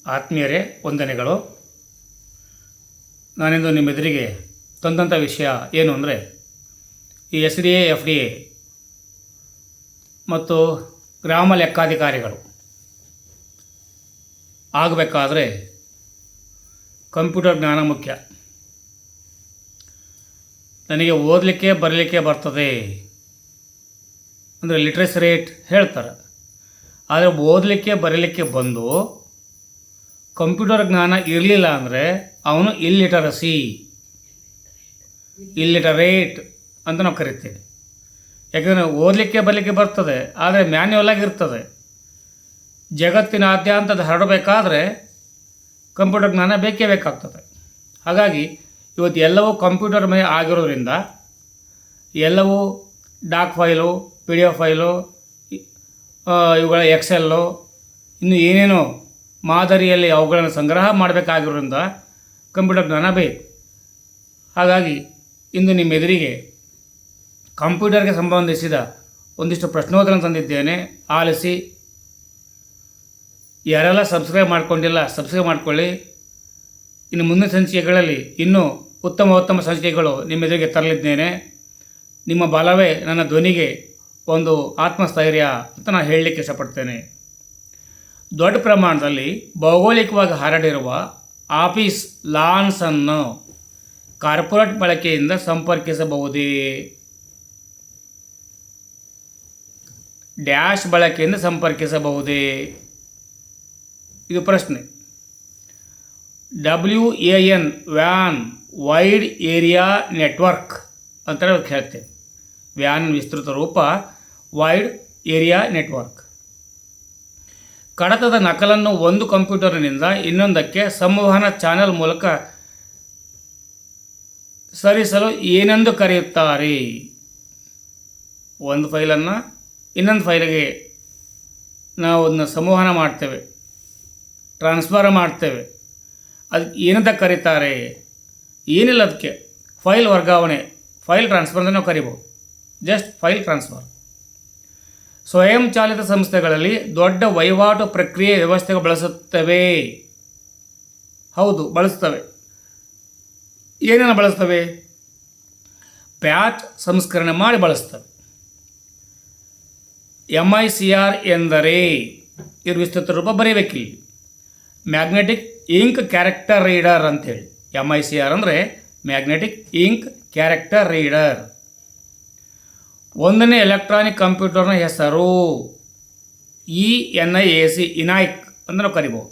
ಆತ್ಮೀಯರೇ, ವಂದನೆಗಳು. ನಾನಿಂದು ನಿಮ್ಮೆದುರಿಗೆ ತಂದಂಥ ವಿಷಯ ಏನು ಅಂದರೆ, ಈ SDA FDA ಮತ್ತು ಗ್ರಾಮ ಲೆಕ್ಕಾಧಿಕಾರಿಗಳು ಆಗಬೇಕಾದ್ರೆ ಕಂಪ್ಯೂಟರ್ ಜ್ಞಾನ ಮುಖ್ಯ. ನನಗೆ ಓದಲಿಕ್ಕೆ ಬರಲಿಕ್ಕೆ ಬರ್ತದೆ ಅಂದರೆ ಲಿಟ್ರಸಿ ರೇಟ್ ಹೇಳ್ತಾರೆ. ಆದರೆ ಓದಲಿಕ್ಕೆ ಬರಲಿಕ್ಕೆ ಬಂದು ಕಂಪ್ಯೂಟರ್ ಜ್ಞಾನ ಇರಲಿಲ್ಲ ಅಂದರೆ ಅವನು ಇಲ್ಲಿಟರೇಟ್ ಅಂತ ನಾವು ಕರಿತೇವೆ. ಯಾಕೆಂದರೆ ಓದಲಿಕ್ಕೆ ಬರಲಿಕ್ಕೆ ಬರ್ತದೆ, ಆದರೆ ಮ್ಯಾನ್ಯುವಲ್ ಆಗಿರ್ತದೆ. ಜಗತ್ತಿನಾದ್ಯಂತ ಹರಡಬೇಕಾದ್ರೆ ಕಂಪ್ಯೂಟರ್ ಜ್ಞಾನ ಬೇಕೇ ಬೇಕಾಗ್ತದೆ. ಹಾಗಾಗಿ ಇವತ್ತು ಎಲ್ಲವೂ ಕಂಪ್ಯೂಟರ್ ಮೇಲೆ ಆಗಿರೋದ್ರಿಂದ ಎಲ್ಲವೂ ಡಾಕ್ ಫೈಲು, PDF ಫೈಲು, ಇವುಗಳ ಎಕ್ಸೆಲ್ಲು, ಇನ್ನು ಏನೇನೋ ಮಾದರಿಯಲ್ಲಿ ಅವುಗಳನ್ನು ಸಂಗ್ರಹ ಮಾಡಬೇಕಾಗಿರೋದ್ರಿಂದ ಕಂಪ್ಯೂಟರ್ ಜ್ಞಾನ ಬೇಕು. ಹಾಗಾಗಿ ಇಂದು ನಿಮ್ಮ ಎದುರಿಗೆ ಕಂಪ್ಯೂಟರ್ಗೆ ಸಂಬಂಧಿಸಿದ ಒಂದಿಷ್ಟು ಪ್ರಶ್ನೋತ್ತರ ತಂದಿದ್ದೇನೆ, ಆಲಿಸಿ. ಯಾರೆಲ್ಲ ಸಬ್ಸ್ಕ್ರೈಬ್ ಮಾಡ್ಕೊಂಡಿಲ್ಲ ಸಬ್ಸ್ಕ್ರೈಬ್ ಮಾಡ್ಕೊಳ್ಳಿ. ಇನ್ನು ಮುಂದಿನ ಸಂಚಿಕೆಗಳಲ್ಲಿ ಇನ್ನೂ ಉತ್ತಮ ಸಂಚಿಕೆಗಳು ನಿಮ್ಮ ಎದುರಿಗೆ ತರಲಿದ್ದೇನೆ. ನಿಮ್ಮ ಬಲವೇ ನನ್ನ ಧ್ವನಿಗೆ ಒಂದು ಆತ್ಮಸ್ಥೈರ್ಯ ಅಂತ ನಾನು ಹೇಳಲಿಕ್ಕೆ ಇಷ್ಟಪಡ್ತೇನೆ. ದೊಡ್ಡ ಪ್ರಮಾಣದಲ್ಲಿ ಭೌಗೋಳಿಕವಾಗಿ ಹರಡಿರುವ ಆಫೀಸ್ ಲಾನ್ಸನ್ನು ಕಾರ್ಪೊರೇಟ್ ಬಳಕೆಯಿಂದ ಸಂಪರ್ಕಿಸಬಹುದೇ? ಡ್ಯಾಶ್ ಬಳಕೆಯಿಂದ ಸಂಪರ್ಕಿಸಬಹುದೇ? ಇದು ಪ್ರಶ್ನೆ. WAN van wide area network ಅಂತ ಹೇಳ್ತೇವೆ. ವ್ಯಾನ್ ವಿಸ್ತೃತ ರೂಪ ವೈಡ್ ಏರಿಯಾ ನೆಟ್ವರ್ಕ್. ಕಡತದ ನಕಲನ್ನು ಒಂದು ಕಂಪ್ಯೂಟರ್ನಿಂದ ಇನ್ನೊಂದಕ್ಕೆ ಸಂವಹನ ಚಾನೆಲ್ ಮೂಲಕ ಸರಿಸಲು ಏನೆಂದು ಕರೆಯುತ್ತಾರೆ? ಒಂದು ಫೈಲನ್ನು ಇನ್ನೊಂದು ಫೈಲಿಗೆ ನಾವು ಅದನ್ನು ಸಂವಹನ ಮಾಡ್ತೇವೆ, ಟ್ರಾನ್ಸ್ಫರ್ ಮಾಡ್ತೇವೆ. ಅದಕ್ಕೆ ಏನಂತ ಕರೀತಾರೆ? ಏನಿಲ್ಲ, ಅದಕ್ಕೆ ಫೈಲ್ ವರ್ಗಾವಣೆ, ಫೈಲ್ ಟ್ರಾನ್ಸ್ಫರ್ ಅಂತ ನಾವು ಕರಿಬೋದು. Just file transfer. ಸ್ವಯಂ ಚಾಲಿತ ಸಂಸ್ಥೆಗಳಲ್ಲಿ ದೊಡ್ಡ ವಹಿವಾಟು ಪ್ರಕ್ರಿಯೆ ವ್ಯವಸ್ಥೆಗಳು ಬಳಸುತ್ತವೆ. ಹೌದು, ಬಳಸ್ತವೆ. ಏನೇನು ಬಳಸ್ತವೆ? ಪ್ಯಾಟ್ ಸಂಸ್ಕರಣೆ ಮಾಡಿ ಬಳಸ್ತವೆ. MICR ಎಂದರೆ, ಇದ್ರ ವಿಸ್ತೃತ ರೂಪ ಬರೀಬೇಕಿಲ್ಲಿ, ಮ್ಯಾಗ್ನೆಟಿಕ್ ಇಂಕ್ ಕ್ಯಾರೆಕ್ಟರ್ ರೀಡರ್ ಅಂಥೇಳಿ. MICR ಅಂದರೆ ಮ್ಯಾಗ್ನೆಟಿಕ್ ಇಂಕ್ ಕ್ಯಾರೆಕ್ಟರ್ ರೀಡರ್. ಒಂದನೇ ಎಲೆಕ್ಟ್ರಾನಿಕ್ ಕಂಪ್ಯೂಟರ್ನ ಹೆಸರು ENIAC, ಇನಾಯ್ಕ್ ಅಂತ ನಾವು ಕರಿಬೋದು.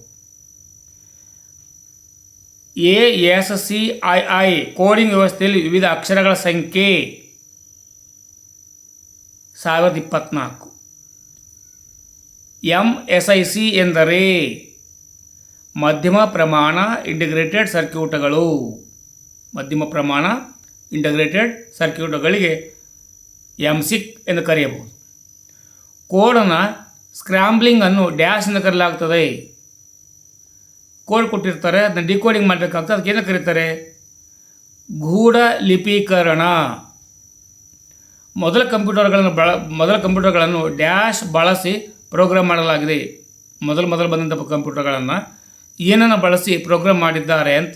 ASCII ಕೋಡಿಂಗ್ ವ್ಯವಸ್ಥೆಯಲ್ಲಿ ವಿವಿಧ ಅಕ್ಷರಗಳ ಸಂಖ್ಯೆ 1024. MSIC ಎಂದರೆ ಮಧ್ಯಮ ಪ್ರಮಾಣ ಇಂಟಿಗ್ರೇಟೆಡ್ ಸರ್ಕ್ಯೂಟ್ಗಳು. ಮಧ್ಯಮ ಪ್ರಮಾಣ ಇಂಟಿಗ್ರೇಟೆಡ್ ಸರ್ಕ್ಯೂಟ್ಗಳಿಗೆ MSIC ಎಂದು ಕರೆಯಬಹುದು. ಕೋಡನ್ನು ಸ್ಕ್ರ್ಯಾಂಬ್ಲಿಂಗನ್ನು ಡ್ಯಾಶ್ ಎಂದು ಕರೆಯಲಾಗ್ತದೆ. ಕೋಡ್ ಕೊಟ್ಟಿರ್ತಾರೆ, ಅದನ್ನು ಡಿಕೋಡಿಂಗ್ ಮಾಡಬೇಕಾಗ್ತದೆ. ಅದಕ್ಕೆ ಏನು ಕರೀತಾರೆ? ಗೂಢ ಲಿಪೀಕರಣ. ಮೊದಲ ಕಂಪ್ಯೂಟರ್ಗಳನ್ನು ಡ್ಯಾಶ್ ಬಳಸಿ ಪ್ರೋಗ್ರಾಮ್ ಮಾಡಲಾಗಿದೆ. ಮೊದಲು ಬಂದಂಥ ಕಂಪ್ಯೂಟರ್ಗಳನ್ನು ಏನನ್ನು ಬಳಸಿ ಪ್ರೋಗ್ರಾಮ್ ಮಾಡಿದ್ದಾರೆ ಅಂತ.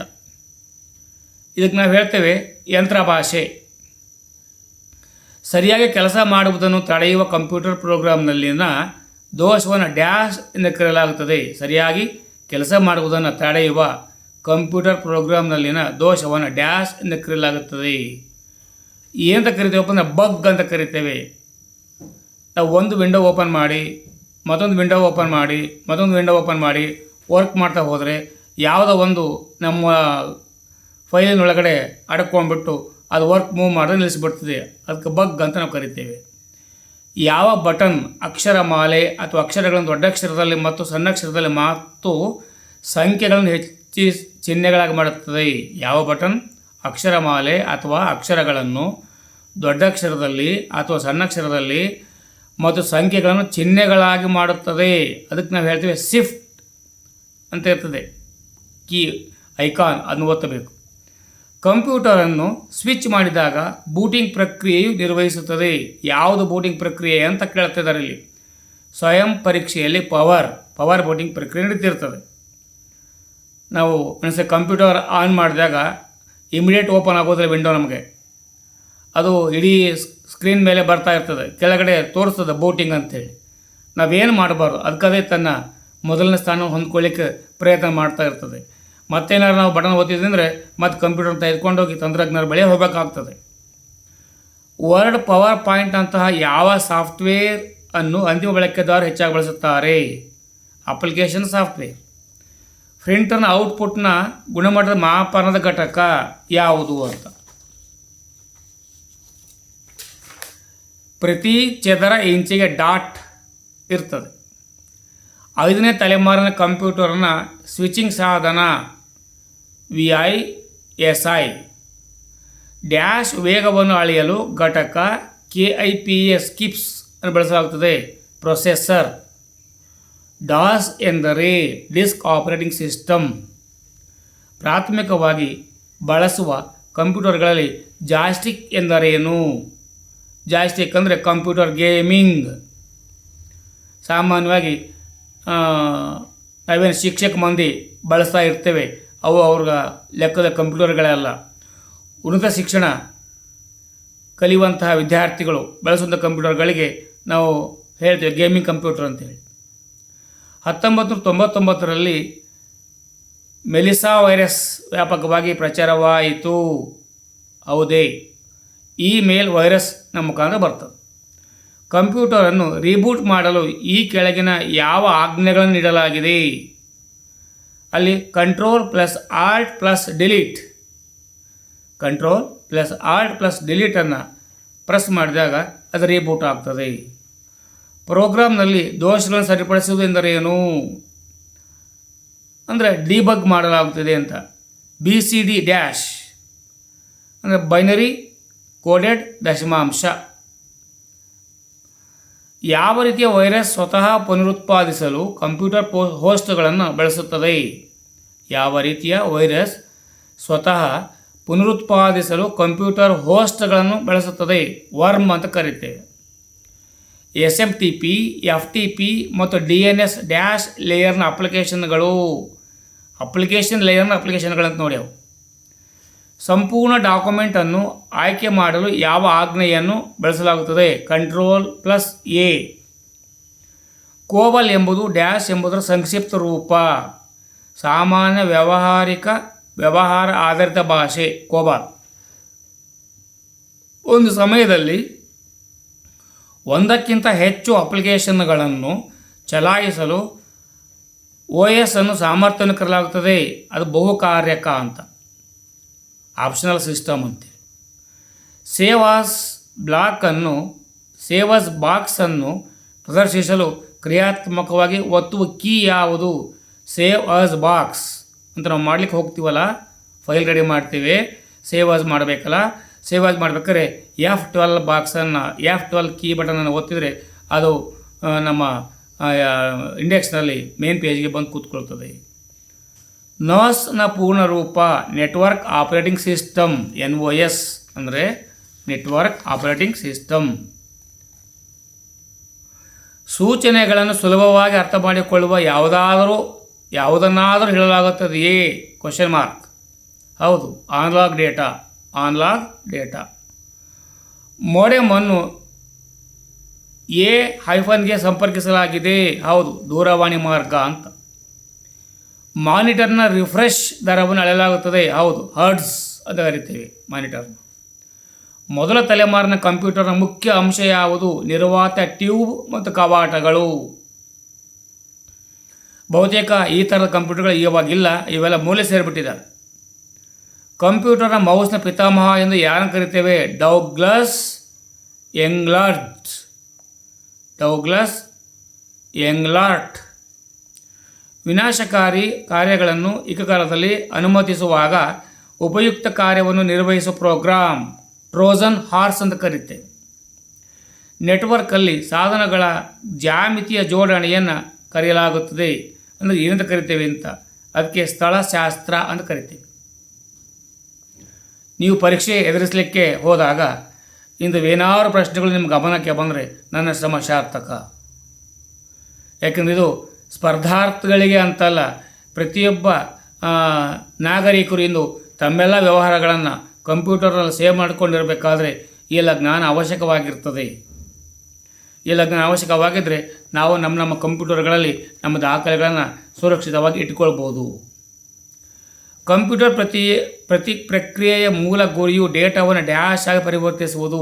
ಇದಕ್ಕೆ ನಾವು ಹೇಳ್ತೇವೆ ಯಂತ್ರ ಭಾಷೆ. ಸರಿಯಾಗಿ ಕೆಲಸ ಮಾಡುವುದನ್ನು ತಡೆಯುವ ಕಂಪ್ಯೂಟರ್ ಪ್ರೋಗ್ರಾಮ್ನಲ್ಲಿನ ದೋಷವನ್ನು ಡ್ಯಾಶ್ ಎಂದು ಕರೆಯಲಾಗುತ್ತದೆ. ಸರಿಯಾಗಿ ಕೆಲಸ ಮಾಡುವುದನ್ನು ತಡೆಯುವ ಕಂಪ್ಯೂಟರ್ ಪ್ರೋಗ್ರಾಮ್ನಲ್ಲಿನ ದೋಷವನ್ನು ಡ್ಯಾಶ್ ಎಂದು ಕರೆಯಲಾಗುತ್ತದೆ. ಏನಂತ ಕರಿತೇವಪ್ಪ ಅಂದರೆ ಬಗ್ ಅಂತ ಕರಿತೇವೆ. ನಾವು ಒಂದು ವಿಂಡೋ ಓಪನ್ ಮಾಡಿ ಮತ್ತೊಂದು ವಿಂಡೋ ಓಪನ್ ಮಾಡಿ ವರ್ಕ್ ಮಾಡ್ತಾ ಹೋದರೆ ಯಾವುದೋ ಒಂದು ನಮ್ಮ ಫೈಲಿನೊಳಗಡೆ ಅಡ್ಕೊಂಡ್ಬಿಟ್ಟು ಅದು ವರ್ಕ್ ಮೂವ್ ಮಾಡೋದು ನಿಲ್ಲಿಸಿಬಿಡ್ತದೆ. ಅದಕ್ಕೆ ಬಗ್ ಅಂತ ನಾವು ಕರಿತೇವೆ. ಯಾವ ಬಟನ್ ಅಕ್ಷರಮಾಲೆ ಅಥವಾ ಅಕ್ಷರಗಳನ್ನು ದೊಡ್ಡಕ್ಷರದಲ್ಲಿ ಮತ್ತು ಸಣ್ಣಕ್ಷರದಲ್ಲಿ ಮತ್ತು ಸಂಖ್ಯೆಗಳನ್ನು ಹೆಚ್ಚಿ ಚಿಹ್ನೆಗಳಾಗಿ ಮಾಡುತ್ತದೆ? ಯಾವ ಬಟನ್ ಅಕ್ಷರಮಾಲೆ ಅಥವಾ ಅಕ್ಷರಗಳನ್ನು ದೊಡ್ಡಕ್ಷರದಲ್ಲಿ ಅಥವಾ ಸಣ್ಣಕ್ಷರದಲ್ಲಿ ಮತ್ತು ಸಂಖ್ಯೆಗಳನ್ನು ಚಿಹ್ನೆಗಳಾಗಿ ಮಾಡುತ್ತದೆ? ಅದಕ್ಕೆ ನಾವು ಹೇಳ್ತೇವೆ ಶಿಫ್ಟ್ ಅಂತ ಇರ್ತದೆ. ಕೀ ಐಕಾನ್ ಅದನ್ನು ಒತ್ತಬೇಕು. ಕಂಪ್ಯೂಟರನ್ನು ಸ್ವಿಚ್ ಮಾಡಿದಾಗ ಬೂಟಿಂಗ್ ಪ್ರಕ್ರಿಯೆಯು ನಿರ್ವಹಿಸುತ್ತದೆ. ಯಾವುದು ಬೂಟಿಂಗ್ ಪ್ರಕ್ರಿಯೆ ಅಂತ ಕೇಳ್ತಿದ್ದಾರೆ ಇಲ್ಲಿ. ಸ್ವಯಂ ಪರೀಕ್ಷೆಯಲ್ಲಿ ಪವರ್ ಬೂಟಿಂಗ್ ಪ್ರಕ್ರಿಯೆ ನಡೀತಿರ್ತದೆ. ನಾವು ಒಂದ್ಸಲ ಕಂಪ್ಯೂಟರ್ ಆನ್ ಮಾಡಿದಾಗ ಇಮಿಡಿಯೇಟ್ ಓಪನ್ ಆಗೋದಿಲ್ಲ ವಿಂಡೋ ನಮಗೆ. ಅದು ಇಡೀ ಸ್ಕ್ರೀನ್ ಮೇಲೆ ಬರ್ತಾ ಇರ್ತದೆ, ಕೆಳಗಡೆ ತೋರಿಸ್ತದೆ ಬೂಟಿಂಗ್ ಅಂಥೇಳಿ. ನಾವೇನು ಮಾಡಬಾರ್ದು, ಅದಕ್ಕದೇ ತನ್ನ ಮೊದಲನೇ ಸ್ಥಾನ ಹೊಂದ್ಕೊಳ್ಳಿಕ್ಕೆ ಪ್ರಯತ್ನ ಮಾಡ್ತಾ ಇರ್ತದೆ. ಮತ್ತೇನಾದ್ರು ನಾವು ಬಟನ್ ಒತ್ತಿದ್ವಿ ಅಂದರೆ ಮತ್ತೆ ಕಂಪ್ಯೂಟರ್ ತೆಗೆದುಕೊಂಡೋಗಿ ತಂತ್ರಜ್ಞರ ಬಳಿ ಹೋಗಬೇಕಾಗ್ತದೆ. ವರ್ಡ್, ಪವರ್ ಪಾಯಿಂಟ್ ಅಂತಹ ಯಾವ ಸಾಫ್ಟ್ವೇರ್ ಅನ್ನು ಅಂತಿಮ ಬಳಕೆದಾರರು ಹೆಚ್ಚಾಗಿ ಬಳಸುತ್ತಾರೆ? Application software. ಪ್ರಿಂಟರ್ನ ಔಟ್ಪುಟ್ನ ಗುಣಮಟ್ಟದ ಮಾಪನದ ಘಟಕ ಯಾವುದು ಅಂತ. ಪ್ರತಿ ಚದರ ಇಂಚಿಗೆ ಡಾಟ್ ಇರ್ತದೆ. 5ನೇ ತಲೆಮಾರಿನ ಕಂಪ್ಯೂಟರ್ನ ಸ್ವಿಚಿಂಗ್ ಸಾಧನ VISI. ಡ್ಯಾಶ್ ವೇಗವನ್ನು ಅಳೆಯಲು ಘಟಕ KIPS ಕಿಪ್ಸ್ ಅನ್ನು ಬಳಸಲಾಗುತ್ತದೆ. ಪ್ರೊಸೆಸರ್. ಡಾಸ್ ಎಂದರೆ ಡಿಸ್ಕ್ ಆಪರೇಟಿಂಗ್ ಸಿಸ್ಟಮ್. ಪ್ರಾಥಮಿಕವಾಗಿ ಬಳಸುವ ಕಂಪ್ಯೂಟರ್ಗಳಲ್ಲಿ ಜಾಯ್ಸ್ಟಿಕ್ ಎಂದರೇನು? ಜಾಯ್ಸ್ಟಿಕ್ ಅಂದರೆ ಕಂಪ್ಯೂಟರ್ ಗೇಮಿಂಗ್. ಸಾಮಾನ್ಯವಾಗಿ ನಾವೇನು ಶಿಕ್ಷಕ ಮಂದಿ ಬಳಸ್ತಾ ಇರ್ತೇವೆ, ಅವು ಅವ್ರ ಲೆಕ್ಕದ ಕಂಪ್ಯೂಟರ್ಗಳೆಲ್ಲ. ಉನ್ನತ ಶಿಕ್ಷಣ ಕಲಿಯುವಂತಹ ವಿದ್ಯಾರ್ಥಿಗಳು ಬಳಸುವಂಥ ಕಂಪ್ಯೂಟರ್ಗಳಿಗೆ ನಾವು ಹೇಳ್ತೇವೆ ಗೇಮಿಂಗ್ ಕಂಪ್ಯೂಟರ್ ಅಂತೇಳಿ. 1999ರಲ್ಲಿ ಮೆಲಿಸಾ ವೈರಸ್ ವ್ಯಾಪಕವಾಗಿ ಪ್ರಚಾರವಾಯಿತು. ಹೌದೇ? ಇಮೇಲ್ ವೈರಸ್ ನಮ್ಮ ಮುಖಾಂತರ ಬರ್ತದೆ. ಕಂಪ್ಯೂಟರನ್ನು ರೀಬೂಟ್ ಮಾಡಲು ಈ ಕೆಳಗಿನ ಯಾವ ಆಜ್ಞೆಗಳನ್ನು ನೀಡಲಾಗಿದೆ? ಅಲ್ಲಿ Ctrl+Alt+Delete. Ctrl+Alt+Delete ಪ್ರೆಸ್ ಮಾಡಿದಾಗ ಅದು ರೀಬೂಟ್ ಆಗ್ತದೆ. ಪ್ರೋಗ್ರಾಮ್ನಲ್ಲಿ ದೋಷಗಳನ್ನು ಸರಿಪಡಿಸುವುದು ಎಂದರೇನು? ಅಂದರೆ ಡಿಬಗ್ ಮಾಡಲಾಗುತ್ತದೆ ಅಂತ. BCD ಡ್ಯಾಶ್ ಅಂದರೆ ಬೈನರಿ ಕೋಡೆಡ್ ದಶಮಾಂಶ. ಯಾವ ರೀತಿಯ ವೈರಸ್ ಸ್ವತಃ ಪುನರುತ್ಪಾದಿಸಲು ಕಂಪ್ಯೂಟರ್ ಹೋಸ್ಟ್ಗಳನ್ನು ಬಳಸುತ್ತದೆ? ಯಾವ ರೀತಿಯ ವೈರಸ್ ಸ್ವತಃ ಪುನರುತ್ಪಾದಿಸಲು ಕಂಪ್ಯೂಟರ್ ಹೋಸ್ಟ್ಗಳನ್ನು ಬಳಸುತ್ತದೆ? ವರ್ಮ್ ಅಂತ ಕರೀತೇವೆ. SMTP, FTP ಮತ್ತು DNS ಡ್ಯಾಶ್ ಲೇಯರ್ನ ಅಪ್ಲಿಕೇಶನ್ಗಳು. ಅಪ್ಲಿಕೇಶನ್ಗಳಂತ ನೋಡಿ ಅವು. ಸಂಪೂರ್ಣ ಡಾಕ್ಯುಮೆಂಟನ್ನು ಆಯ್ಕೆ ಮಾಡಲು ಯಾವ ಆಜ್ಞೆಯನ್ನು ಬಳಸಲಾಗುತ್ತದೆ? Ctrl+A. ಕೋಬಲ್ ಎಂಬುದು ಡ್ಯಾಶ್ ಎಂಬುದರ ಸಂಕ್ಷಿಪ್ತ ರೂಪ. ಸಾಮಾನ್ಯ ವ್ಯವಹಾರ ಆಧಾರಿತ ಭಾಷೆ ಕೋಬಾಲ್. ಒಂದು ಸಮಯದಲ್ಲಿ ಒಂದಕ್ಕಿಂತ ಹೆಚ್ಚು ಅಪ್ಲಿಕೇಶನ್ಗಳನ್ನು ಚಲಾಯಿಸಲು OS ಅನ್ನು ಸಾಮರ್ಥ್ಯವನ್ನು ಕರೆಯಲಾಗುತ್ತದೆ. ಅದು ಬಹುಕಾರ್ಯಕ ಅಂತ, ಆಪ್ಷನಲ್ ಸಿಸ್ಟಮ್ ಅಂತೇಳಿ. ಸೇವಾಸ್ ಬಾಕ್ಸನ್ನು ಪ್ರದರ್ಶಿಸಲು ಕ್ರಿಯಾತ್ಮಕವಾಗಿ ಒತ್ತುವ ಕೀ ಯಾವುದು? ಸೇವ್ ಅಸ್ ಬಾಕ್ಸ್ ಅಂತ ನಾವು ಮಾಡಲಿಕ್ಕೆ ಹೋಗ್ತೀವಲ್ಲ, ಫೈಲ್ ರೆಡಿ ಮಾಡ್ತೀವಿ, ಸೇವ್ ಅಸ್ ಮಾಡಬೇಕಲ್ಲ. ಸೇವ್ ಅಸ್ ಮಾಡಬೇಕಾದ್ರೆ F12 ಬಾಕ್ಸನ್ನು F12 ಕೀ ಬಟನನ್ನು ಒತ್ತಿದರೆ ಅದು ನಮ್ಮ ಇಂಡೆಕ್ಸ್ನಲ್ಲಿ ಮೇನ್ ಪೇಜ್ಗೆ ಬಂದು ಕೂತ್ಕೊಳ್ತದೆ. NOSನ ಪೂರ್ಣ ರೂಪ ನೆಟ್ವರ್ಕ್ ಆಪರೇಟಿಂಗ್ ಸಿಸ್ಟಮ್. NOS ಅಂದರೆ ನೆಟ್ವರ್ಕ್ ಆಪರೇಟಿಂಗ್ ಸಿಸ್ಟಮ್. ಸೂಚನೆಗಳನ್ನು ಸುಲಭವಾಗಿ ಅರ್ಥ ಮಾಡಿಕೊಳ್ಳುವ ಯಾವುದನ್ನಾದರೂ ಹೇಳಲಾಗುತ್ತದೆಯೇ? ? ಹೌದು, ಆನ್ಲಾಗ್ ಡೇಟಾ. ಮೋಡೆಮ್ ಅನ್ನು A-ಗೆ ಸಂಪರ್ಕಿಸಲಾಗಿದೆ. ಹೌದು, ದೂರವಾಣಿ ಮಾರ್ಗ ಅಂತ. ಮಾನಿಟರ್ನ ರಿಫ್ರೆಶ್ ದರವನ್ನು ಅಳೆಯಲಾಗುತ್ತದೆ. ಹೌದು, ಹರ್ಟ್ಸ್ ಅಂತ ಕರಿತೇವೆ ಮಾನಿಟರ್ನ. ಮೊದಲ ತಲೆಮಾರಿನ ಕಂಪ್ಯೂಟರ್ನ ಮುಖ್ಯ ಅಂಶ ಯಾವುದು? ನಿರ್ವಾತ ಟ್ಯೂಬ್ ಮತ್ತು ಕವಾಟಗಳು. ಬಹುತೇಕ ಈ ಥರದ ಕಂಪ್ಯೂಟರ್ಗಳು ಇವಾಗಿಲ್ಲ, ಇವೆಲ್ಲ ಮೂಲೆ ಸೇರಿಬಿಟ್ಟಿದೆ. ಕಂಪ್ಯೂಟರ್ನ ಮೌಸ್ನ ಪಿತಾಮಹ ಎಂದು ಯಾರನ್ನು ಕರಿತೇವೆ? ಡೌಗ್ಲಸ್ ಎಂಗ್ಲಾರ್ಟ್. ವಿನಾಶಕಾರಿ ಕಾರ್ಯಗಳನ್ನು ಏಕಕಾಲದಲ್ಲಿ ಅನುಮತಿಸುವಾಗ ಉಪಯುಕ್ತ ಕಾರ್ಯವನ್ನು ನಿರ್ವಹಿಸುವ ಪ್ರೋಗ್ರಾಮ್ ಟ್ರೋಜನ್ ಹಾರ್ಸ್ ಅಂತ ಕರೀತೇವೆ. ನೆಟ್ವರ್ಕಲ್ಲಿ ಸಾಧನಗಳ ಜ್ಯಾಮಿತಿಯ ಜೋಡಣೆಯನ್ನು ಕರೆಯಲಾಗುತ್ತದೆ. ಅಂದರೆ ಏನಂತ ಕರಿತೇವೆ ಅಂತ, ಅದಕ್ಕೆ ಸ್ಥಳಶಾಸ್ತ್ರ ಅಂತ ಕರಿತೇವೆ. ನೀವು ಪರೀಕ್ಷೆ ಎದುರಿಸಲಿಕ್ಕೆ ಹೋದಾಗ ಇಂಥವೇನಾರು ಪ್ರಶ್ನೆಗಳು ನಿಮ್ಮ ಗಮನಕ್ಕೆ ಬಂದರೆ ನನ್ನ ಶ್ರಮ ಸಾರ್ಥಕ. ಯಾಕೆಂದರೆ ಇದು ಸ್ಪರ್ಧಾರ್ಥಿಗಳಿಗೆ ಅಂತಲ್ಲ, ಪ್ರತಿಯೊಬ್ಬ ನಾಗರಿಕರು ಇಂದು ತಮ್ಮೆಲ್ಲ ವ್ಯವಹಾರಗಳನ್ನು ಕಂಪ್ಯೂಟರ್ನಲ್ಲಿ ಸೇವ್ ಮಾಡಿಕೊಂಡಿರಬೇಕಾದ್ರೆ ಈ ಎಲ್ಲ ಜ್ಞಾನ ಅವಶ್ಯಕವಾಗಿರ್ತದೆ. ಈ ಎಲ್ಲ ಜ್ಞಾನ ಅವಶ್ಯಕವಾಗಿದ್ದರೆ ನಾವು ನಮ್ಮ ಕಂಪ್ಯೂಟರ್ಗಳಲ್ಲಿ ನಮ್ಮ ದಾಖಲೆಗಳನ್ನು ಸುರಕ್ಷಿತವಾಗಿ ಇಟ್ಕೊಳ್ಬೋದು. ಕಂಪ್ಯೂಟರ್ ಪ್ರಕ್ರಿಯೆಯ ಮೂಲ ಗುರಿಯು ಡೇಟಾವನ್ನು ಡ್ಯಾಶ್ ಆಗಿ ಪರಿವರ್ತಿಸುವುದು.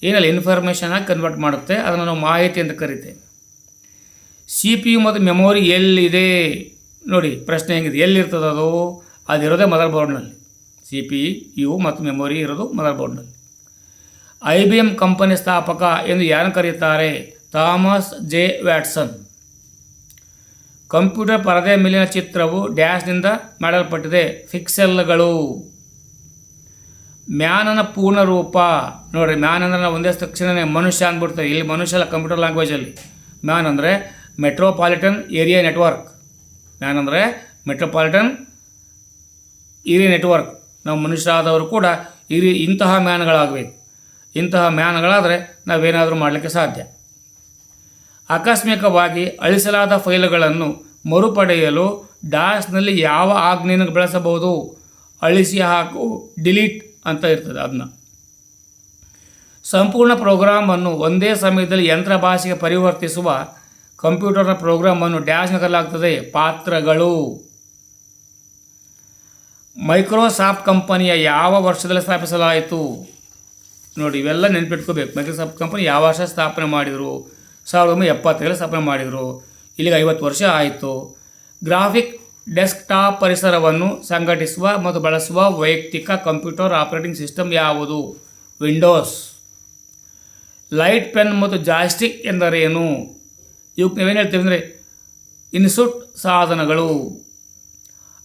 ಏನಲ್ಲಿ ಇನ್ಫಾರ್ಮೇಷನ್ ಆಗಿ ಕನ್ವರ್ಟ್ ಮಾಡುತ್ತೆ, ಅದನ್ನು ನಾವು ಮಾಹಿತಿ ಅಂತ ಕರಿತೇವೆ. CPU ಮತ್ತು ಮೆಮೊರಿ ಎಲ್ಲಿದೆ ನೋಡಿ, ಪ್ರಶ್ನೆ ಹೆಂಗಿದೆ, ಎಲ್ಲಿರ್ತದೆ ಅದು? ಅದಿರೋದೇ ಮದರ್ ಬೋರ್ಡ್ನಲ್ಲಿ. CPU ಮತ್ತು ಮೆಮೊರಿ ಇರೋದು ಮದರ್ ಬೋರ್ಡ್ನಲ್ಲಿ. IBM ಕಂಪನಿ ಸ್ಥಾಪಕ ಎಂದು ಯಾರನ್ನು ಕರೆಯುತ್ತಾರೆ? Thomas J Watson. ಕಂಪ್ಯೂಟರ್ ಪರದೆಯ ಮೇಲಿನ ಚಿತ್ರವು ಡ್ಯಾಶ್ನಿಂದ ಮಾಡಲ್ಪಟ್ಟಿದೆ, ಪಿಕ್ಸೆಲ್ಗಳು. ಮ್ಯಾನನ ಪೂರ್ಣ ರೂಪ ನೋಡಿರಿ, ಮ್ಯಾನ್ ಅಂದರೆ ನಾವು ಒಂದೇ ತಕ್ಷಣ ಮನುಷ್ಯ ಅಂದ್ಬಿಡ್ತೇವೆ. ಇಲ್ಲಿ ಮನುಷ್ಯ ಅಲ್ಲ, ಕಂಪ್ಯೂಟರ್ ಲ್ಯಾಂಗ್ವೇಜಲ್ಲಿ ಮ್ಯಾನ್ ಅಂದರೆ ಮೆಟ್ರೋಪಾಲಿಟನ್ ಏರಿಯಾ ನೆಟ್ವರ್ಕ್. ಮ್ಯಾನ್ ಅಂದರೆ ಮೆಟ್ರೋಪಾಲಿಟನ್ ಏರಿಯಾ ನೆಟ್ವರ್ಕ್. ನಾವು ಮನುಷ್ಯರಾದವರು ಕೂಡ ಇಂತಹ ಮ್ಯಾನ್ಗಳಾಗಬೇಕು. ಇಂತಹ ಮ್ಯಾನ್ಗಳಾದರೆ ನಾವೇನಾದರೂ ಮಾಡಲಿಕ್ಕೆ ಸಾಧ್ಯ. ಆಕಸ್ಮಿಕವಾಗಿ ಅಳಿಸಲಾದ ಫೈಲ್ಗಳನ್ನು ಮರುಪಡೆಯಲು ಡ್ಯಾಶ್ನಲ್ಲಿ ಯಾವ ಆಜ್ಞೆಯನ್ನು ಬಳಸಬಹುದು? ಅಳಿಸಿ ಹಾಕು, ಡಿಲೀಟ್ ಅಂತ ಇರ್ತದೆ. ಅದನ್ನ ಸಂಪೂರ್ಣ ಪ್ರೋಗ್ರಾಮನ್ನು ಒಂದೇ ಸಮಯದಲ್ಲಿ ಯಂತ್ರ ಭಾಷೆಗೆ ಪರಿವರ್ತಿಸುವ ಕಂಪ್ಯೂಟರ್ನ ಪ್ರೋಗ್ರಾಮನ್ನು ಡ್ಯಾಶ್ನ ಕರೆಯಲಾಗ್ತದೆ, ಪಾತ್ರಗಳು. ಮೈಕ್ರೋಸಾಫ್ಟ್ ಕಂಪನಿಯ ಯಾವ ವರ್ಷದಲ್ಲಿ ಸ್ಥಾಪಿಸಲಾಯಿತು? ನೋಡಿ, ಇವೆಲ್ಲ ನೆನಪಿಟ್ಕೋಬೇಕು. ಮೈಕ್ರೋಸಾಫ್ಟ್ ಕಂಪನಿ ಯಾವ ವರ್ಷ ಸ್ಥಾಪನೆ ಮಾಡಿದರು? 1970 ಸ್ಥಾಪನೆ ಮಾಡಿದರು. ಇಲ್ಲಿಗೆ 50 ವರ್ಷ ಆಯಿತು. ಗ್ರಾಫಿಕ್ ಡೆಸ್ಕ್ಟಾಪ್ ಪರಿಸರವನ್ನು ಸಂಘಟಿಸುವ ಮತ್ತು ಬಳಸುವ ವೈಯಕ್ತಿಕ ಕಂಪ್ಯೂಟರ್ ಆಪರೇಟಿಂಗ್ ಸಿಸ್ಟಮ್ ಯಾವುದು? ವಿಂಡೋಸ್. ಲೈಟ್ ಪೆನ್ ಮತ್ತು ಜಾಯ್ಸ್ಟಿಕ್ ಎಂದರೇನು? ಇವಕ್ಕೆ ನಾವೇನು ಹೇಳ್ತೀವಿ ಅಂದರೆ ಇನ್ಪುಟ್ ಸಾಧನಗಳು.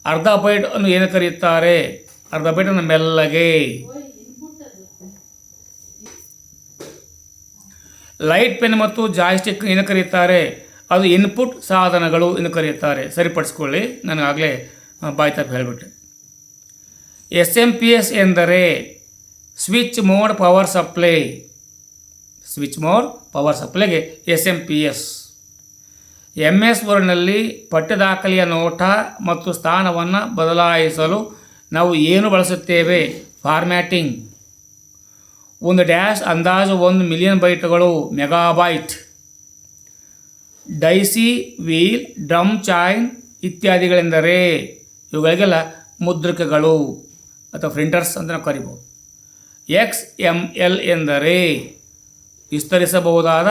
ಅರ್ಧ ಬೈಟ್ ಅನ್ನು ಏನು ಕರೆಯುತ್ತಾರೆ? ಅರ್ಧ ಬೈಟನ್ನು ಮೆಲ್ಲಗೆ. ಲೈಟ್ ಪೆನ್ ಮತ್ತು ಜಾಯ್ಸ್ಟಿಕ್ ಏನು ಕರೆಯುತ್ತಾರೆ? ಅದು ಇನ್ಪುಟ್ ಸಾಧನಗಳು ಎಂದು ಕರೆಯುತ್ತಾರೆ. ಸರಿಪಡಿಸ್ಕೊಳ್ಳಿ, ನನಗಾಗಲೇ ಬಾಯಿ ತಪ್ಪು ಹೇಳಿಬಿಟ್ಟೆ. SMPS ಎಂದರೆ switch mode power supply. Switch mode power ಸಪ್ಲೈಗೆ SMPS. MS ವರ್ಡ್ನಲ್ಲಿ ಪಠ್ಯ ದಾಖಲೆಯ ನೋಟ ಮತ್ತು ಸ್ಥಾನವನ್ನು ಬದಲಾಯಿಸಲು ನಾವು ಏನು ಬಳಸುತ್ತೇವೆ? ಫಾರ್ಮ್ಯಾಟಿಂಗ್. ಒಂದು ಡ್ಯಾಶ್ ಅಂದಾಜು 1 ಮಿಲಿಯನ್ ಬೈಟ್ಗಳು, megabyte. Daisy, wheel, drum chain ಇತ್ಯಾದಿಗಳೆಂದರೆ ಇವುಗಳಿಗೆಲ್ಲ ಮುದ್ರಿಕೆಗಳು ಅಥವಾ ಪ್ರಿಂಟರ್ಸ್ ಅಂತ ನಾವು ಕರಿಬೋದು. XML ಎಂದರೆ ವಿಸ್ತರಿಸಬಹುದಾದ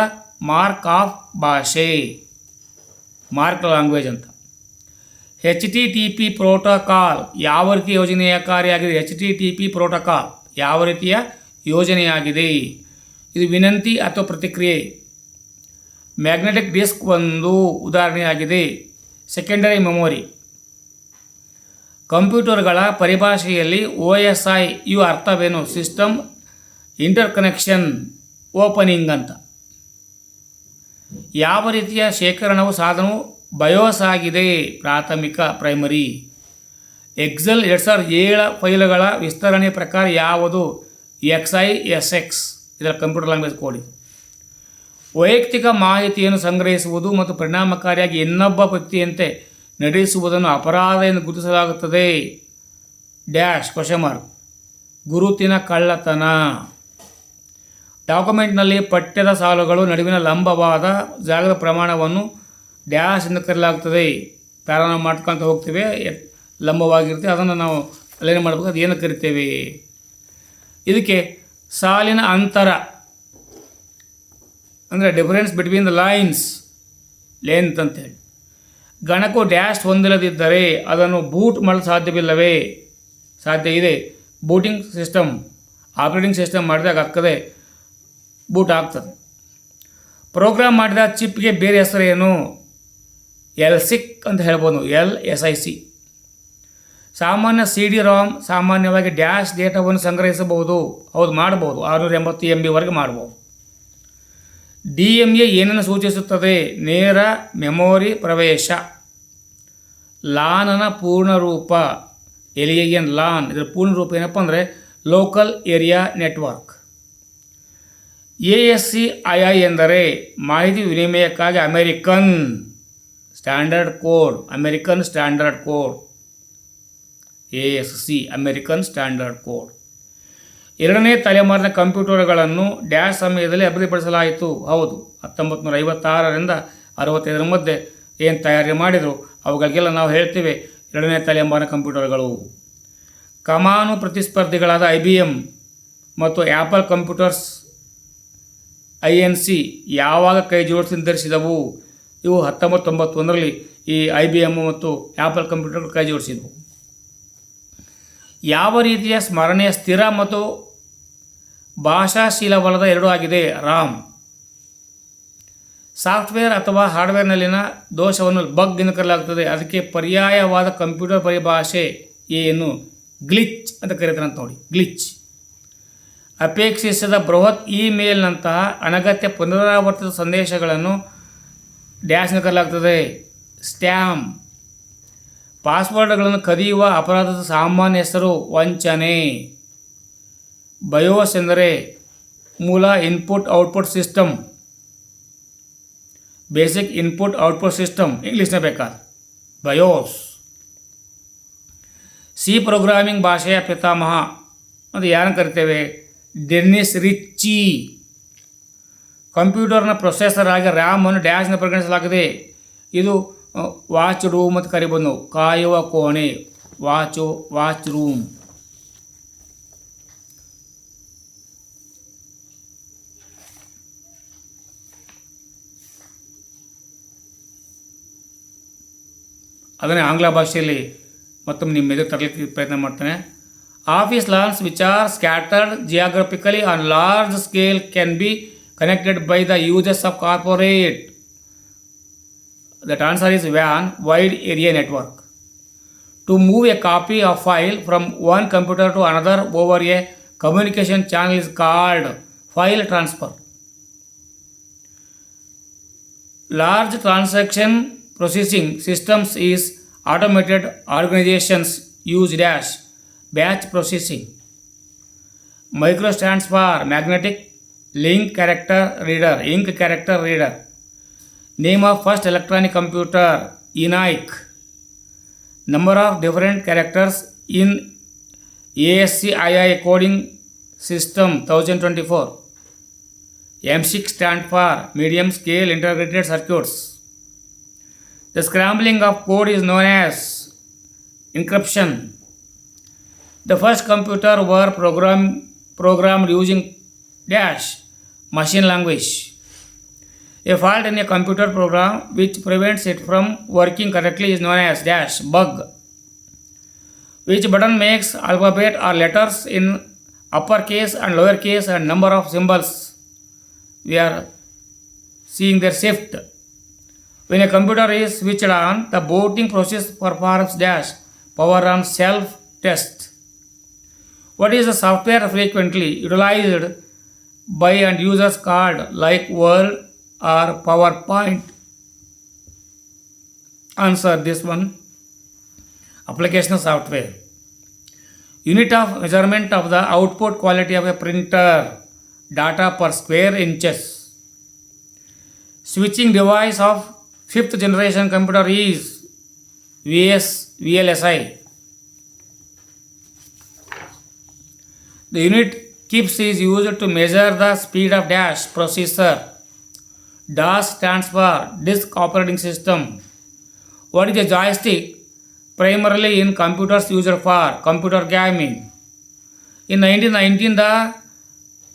ಮಾರ್ಕ್ ಆಫ್ ಭಾಷೆ, ಮಾರ್ಕ್ ಲ್ಯಾಂಗ್ವೇಜ್ ಅಂತ. HTTP ಪ್ರೋಟೋಕಾಲ್ ಯಾವ ರೀತಿಯ ಯೋಜನೆಯಕಾರಿಯಾಗಿದೆ? HTTP ಪ್ರೋಟೋಕಾಲ್ ಯಾವ ರೀತಿಯ ಯೋಜನೆಯಾಗಿದೆ? ಇದು ವಿನಂತಿ ಅಥವಾ ಪ್ರತಿಕ್ರಿಯೆ. ಮ್ಯಾಗ್ನೆಟಿಕ್ ಡಿಸ್ಕ್ ಒಂದು ಉದಾಹರಣೆಯಾಗಿದೆ. Secondary memory. ಕಂಪ್ಯೂಟರ್ಗಳ ಪರಿಭಾಷೆಯಲ್ಲಿ OSI ಇವು ಅರ್ಥವೇನು? ಸಿಸ್ಟಮ್ ಇಂಟರ್ಕನೆಕ್ಷನ್ ಓಪನಿಂಗ್ ಅಂತ. ಯಾವ ರೀತಿಯ ಶೇಖರಣವು ಸಾಧನವು ಬಯೋಸ್ ಆಗಿದೆ? ಪ್ರಾಥಮಿಕ, ಪ್ರೈಮರಿ. ಎಕ್ಸೆಲ್ 2007 ಫೈಲ್ಗಳ ವಿಸ್ತರಣೆ ಪ್ರಕಾರ ಯಾವುದು? XISX. ಇದರ ಕಂಪ್ಯೂಟರ್ ಲ್ಯಾಂಗ್ವೇಜ್ ಕೋಡ್ ಇದೆ. ವೈಯಕ್ತಿಕ ಮಾಹಿತಿಯನ್ನು ಸಂಗ್ರಹಿಸುವುದು ಮತ್ತು ಪರಿಣಾಮಕಾರಿಯಾಗಿ ಇನ್ನೊಬ್ಬ ವ್ಯಕ್ತಿಯಂತೆ ನಡೆಸುವುದನ್ನು ಅಪರಾಧ ಎಂದು ಗುರುತಿಸಲಾಗುತ್ತದೆ. Dash question mark. ಗುರುತಿನ ಕಳ್ಳತನ. ಡಾಕ್ಯುಮೆಂಟ್ನಲ್ಲಿ ಪಠ್ಯದ ಸಾಲುಗಳು ನಡುವಿನ ಲಂಬವಾದ ಜಾಗದ ಪ್ರಮಾಣವನ್ನು ಡ್ಯಾಶ್ ಎಂದು ಕರೆಯಲಾಗುತ್ತದೆ. ಪ್ರಾರಂಭ ಮಾಡ್ಕೊಳ್ತಾ ಹೋಗ್ತೇವೆ, ಲಂಬವಾಗಿರುತ್ತೆ, ಅದನ್ನು ನಾವು ಅಲ್ಲೇನು ಮಾಡಬೇಕು? ಅದು ಏನು ಕರಿತೇವೆ? ಇದಕ್ಕೆ ಸಾಲಿನ ಅಂತರ ಅಂದರೆ difference between the lines, length ಅಂತೇಳಿ. ಗಣಕು ಡ್ಯಾಶ್ ಹೊಂದಿಲ್ಲದಿದ್ದರೆ ಅದನ್ನು ಬೂಟ್ ಮಾಡಲು ಸಾಧ್ಯವಿಲ್ಲವೇ? ಸಾಧ್ಯ ಇದೆ. ಬೂಟಿಂಗ್ ಸಿಸ್ಟಮ್, ಆಪರೇಟಿಂಗ್ ಸಿಸ್ಟಮ್ ಮಾಡಿದಾಗ ಆಗ್ತದೆ, ಬೂಟ್ ಆಗ್ತದೆ. ಪ್ರೋಗ್ರಾಮ್ ಮಾಡಿದ ಚಿಪ್ಗೆ ಬೇರೆ ಹೆಸರೇನು? LSIC ಅಂತ ಹೇಳ್ಬೋದು. LSIC. ಸಾಮಾನ್ಯ CD-ROM ಸಾಮಾನ್ಯವಾಗಿ ಡ್ಯಾಶ್ ಡೇಟಾವನ್ನು ಸಂಗ್ರಹಿಸಬಹುದು. ಹೌದು, ಮಾಡ್ಬೋದು. 680 MB ಮಾಡ್ಬೋದು. DMA ಏನನ್ನು ಸೂಚಿಸುತ್ತದೆ? ನೇರ ಮೆಮೊರಿ ಪ್ರವೇಶ. ಲಾನನ ಪೂರ್ಣ ರೂಪ LAN, ಲಾನ್. ಇದರ ಪೂರ್ಣ ರೂಪ ಏನಪ್ಪ ಅಂದರೆ ಲೋಕಲ್ ಏರಿಯಾ ನೆಟ್ವರ್ಕ್. ASCII ಎಂದರೆ ಮಾಹಿತಿ ವಿನಿಮಯಕ್ಕಾಗಿ American standard code. American standard code. ASC American standard code. ಎರಡನೇ ತಲೆಮಾರಿನ ಕಂಪ್ಯೂಟರ್ಗಳನ್ನು ಡ್ಯಾಶ್ ಸಮಯದಲ್ಲಿ ಅಭಿವೃದ್ಧಿಪಡಿಸಲಾಯಿತು. ಹೌದು, 1956ರಿಂದ 65 ಮಧ್ಯೆ ಏನು ತಯಾರಿ ಮಾಡಿದರು ಅವುಗಳಿಗೆಲ್ಲ ನಾವು ಹೇಳ್ತೀವಿ ಎರಡನೇ ತಲೆಮಾರಿನ ಕಂಪ್ಯೂಟರ್ಗಳು. ಕಮಾನು ಪ್ರತಿಸ್ಪರ್ಧಿಗಳಾದ IBM ಮತ್ತು ಆ್ಯಪಲ್ ಕಂಪ್ಯೂಟರ್ಸ್ INC ಯಾವಾಗ ಕೈ ಜೋಡಿಸಿ ನಿರ್ಧರಿಸಿದವು? ಇವು 1991ರಲ್ಲಿ ಈ IBM ಮತ್ತು ಆ್ಯಪಲ್ ಕಂಪ್ಯೂಟರ್ಗಳು ಕೈ ಜೋಡಿಸಿದವು. ಯಾವ ರೀತಿಯ ಸ್ಮರಣೆಯ ಸ್ಥಿರ ಮತ್ತು ಭಾಷಾಶೀಲವಲ್ಲದ ಎರಡೂ ಆಗಿದೆ? RAM. ಸಾಫ್ಟ್ವೇರ್ ಅಥವಾ ಹಾರ್ಡ್ವೇರ್ನಲ್ಲಿನ ದೋಷವನ್ನು ಬಗ್ ಎಂದು ಕರೆಯಲಾಗುತ್ತದೆ. ಅದಕ್ಕೆ ಪರ್ಯಾಯವಾದ ಕಂಪ್ಯೂಟರ್ ಪರಿಭಾಷೆ ಏನು? ಗ್ಲಿಚ್ ಅಂತ ಕರೀತಾರೆ ಅಂತ ನೋಡಿ. ಗ್ಲಿಚ್. ಅಪೇಕ್ಷಿಸಿದ ಬೃಹತ್ ಇಮೇಲ್ನಂತಹ ಅನಗತ್ಯ ಪುನರಾವರ್ತಿತ ಸಂದೇಶಗಳನ್ನು ಡ್ಯಾಶ್ನ ಕರೆಯಲಾಗುತ್ತದೆ. ಸ್ಟ್ಯಾಮ್. ಪಾಸ್ವರ್ಡ್ಗಳನ್ನು ಕದಿಯುವ ಅಪರಾಧದ ಸಾಮಾನ್ಯ ಹೆಸರು ವಂಚನೆ. ಬಯೋಸ್ ಎಂದರೆ ಮೂಲ input output system. Basic input output system ಇಂಗ್ಲೀಷ್ನ ಬೇಕಾದ ಬಯೋಸ್. ಸಿ ಪ್ರೋಗ್ರಾಮಿಂಗ್ ಭಾಷೆಯ ಪಿತಾಮಹ ಅದು ಯಾರನ್ನು ಕರಿತೇವೆ? ಡೆನ್ನಿಸ್ ರಿಚ್ಚಿ. ಕಂಪ್ಯೂಟರ್ನ ಪ್ರೊಸೆಸರ್ ಆಗಿ ರ್ಯಾಮನ್ನು ಡ್ಯಾಶ್ನ ಪರಿಗಣಿಸಲಾಗಿದೆ. ಇದು ವಾಚ್ ರೂಮ್ ಅಂತ ಕರಿಬೋದು ನಾವು. ಕಾಯುವ ಕೋಣೆ. Watch room. ಅದನ್ನೇ ಆಂಗ್ಲ ಭಾಷೆಯಲ್ಲಿ ಮತ್ತೊಮ್ಮೆ ನಿಮ್ಮ ಎದುರು ತರಲಿಕ್ಕೆ ಪ್ರಯತ್ನ ಮಾಡ್ತೇನೆ. Office LANs which are scattered geographically on large scale can be connected by the users of corporate. That answer is WAN, Wide Area Network. To move a copy of file from one computer to another over a communication channel is called file transfer. Large transaction processing systems is automated organizations use dash batch processing. Micro stands for magnetic link character reader, ink character reader. Name of first electronic computer, ENIAC. Number of different characters in ASCII coding system 1024. MSIC stand for medium scale integrated circuits. The scrambling of code is known as encryption. The first computer were programmed using dash machine language. A fault in a computer program which prevents it from working correctly is known as dash bug. Which button makes alphabet or letters in uppercase and lowercase and number of symbols? We are seeing their shift. When a computer is switched on, the booting process performs dash power on self test. What is the software frequently utilized by and users called like Word or PowerPoint? Answer this one. Application software. Unit of measurement of the output quality of a printer. Data per square inches. Switching device of 5th generation computer is VLSI. The unit KIPS is used to measure the speed of dash processor. DOS stands for Disk Operating System. What is a joystick? Primarily in computers used for computer gaming. In 1919, the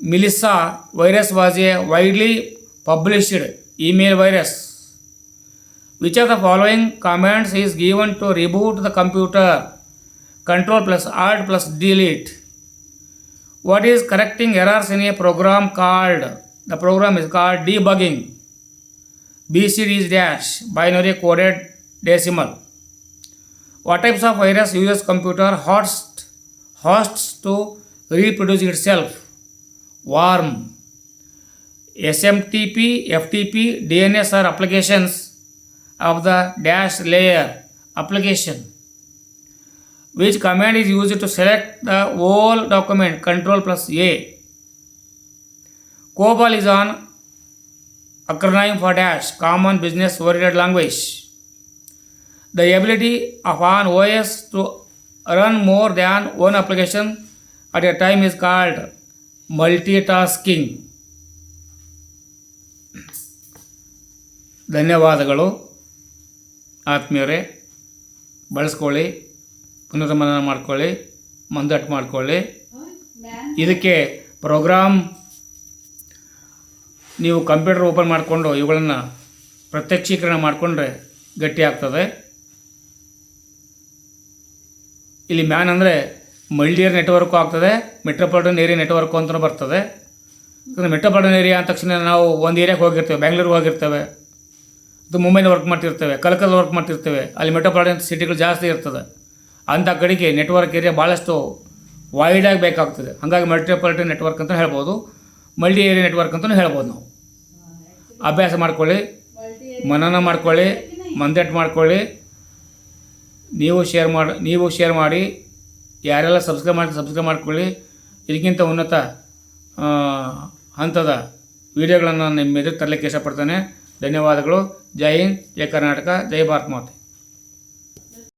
Melissa virus was a widely published email virus. Which of the following commands is given to reboot the computer? Control plus Alt plus Delete. What is correcting errors in a program called? The program is called debugging. BCD is dash, binary coded decimal. What types of virus uses computer hosts to reproduce itself? Worm. SMTP, FTP, DNS are applications of the dash layer application. Which command is used to select the whole document? Control plus A. COBOL is an acronym for dash, Common Business Oriented Language. The ability of an OS to run more than one application at a time is called multitasking. ಧನ್ಯವಾದಗಳು ಆತ್ಮೀಯರೇ. ಬಳಸ್ಕೊಳ್ಳಿ, ಪುನರ್ಮನನ ಮಾಡ್ಕೊಳ್ಳಿ, ಮಂದಟ್ಟು ಮಾಡ್ಕೊಳ್ಳಿ. ಇದಕ್ಕೆ program ನೀವು computer open ಮಾಡಿಕೊಂಡು ಇವುಗಳನ್ನು ಪ್ರತ್ಯಕ್ಷೀಕರಣ ಮಾಡಿಕೊಂಡ್ರೆ ಗಟ್ಟಿ ಆಗ್ತದೆ. ಇಲ್ಲಿ ಮ್ಯಾನ್ ಅಂದರೆ ಮಲ್ಟಿಯರ್ ನೆಟ್ವರ್ಕು ಆಗ್ತದೆ, ಮೆಟ್ರೋಪಾಲಿಟನ್ ಏರಿಯಾ ನೆಟ್ವರ್ಕು ಅಂತಲೂ ಬರ್ತದೆ. ಯಾಕಂದರೆ ಮೆಟ್ರೋಪಾಲಿಟನ್ ಏರಿಯಾ ಅಂದ ತಕ್ಷಣ ನಾವು ಒಂದು ಏರಿಯಾಗೆ ಹೋಗಿರ್ತೇವೆ, ಬೆಂಗಳೂರಿಗೆ ಹೋಗಿರ್ತೇವೆ, ಅದು ಮುಂಬೈನ ವರ್ಕ್ ಮಾಡ್ತಿರ್ತೇವೆ, ಕಲ್ಕತ್ತಾ ವರ್ಕ್ ಮಾಡ್ತಿರ್ತೇವೆ. ಅಲ್ಲಿ ಮೆಟ್ರೋಪಾಲಿಟನ್ ಸಿಟಿಗಳು ಜಾಸ್ತಿ ಇರ್ತದೆ. ಅಂಥ ಕಡೆಗೆ ನೆಟ್ವರ್ಕ್ ಏರಿಯಾ ಭಾಳಷ್ಟು ವೈಡಾಗಿ ಬೇಕಾಗ್ತದೆ. ಹಾಗಾಗಿ ಮೆಟ್ರೋಪಾಲಿಟನ್ ನೆಟ್ವರ್ಕ್ ಅಂತ ಹೇಳ್ಬೋದು, ಮಲ್ಟಿ ಏರಿಯಾ ನೆಟ್ವರ್ಕ್ ಅಂತಲೂ ಹೇಳ್ಬೋದು. ನಾವು ಅಭ್ಯಾಸ ಮಾಡ್ಕೊಳ್ಳಿ, ಮನನ ಮಾಡ್ಕೊಳ್ಳಿ, ಮಂದಟ್ಟು ಮಾಡ್ಕೊಳ್ಳಿ. ನೀವು ಶೇರ್ ಮಾಡಿ, ಯಾರೆಲ್ಲ ಸಬ್ಸ್ಕ್ರೈಬ್ ಮಾಡ್ಕೊಳ್ಳಿ. ಇದಕ್ಕಿಂತ ಉನ್ನತ ಹಂತದ ವಿಡಿಯೋಗಳನ್ನು ನಿಮ್ಮ ಎದುರು ತರಲಿಕ್ಕೆ ಇಷ್ಟಪಡ್ತೇನೆ. ಧನ್ಯವಾದಗಳು. ಜೈ ಹಿಂದ್, ಜೈ ಕರ್ನಾಟಕ, ಜೈ ಭಾರತ್ ಮಾತೆ.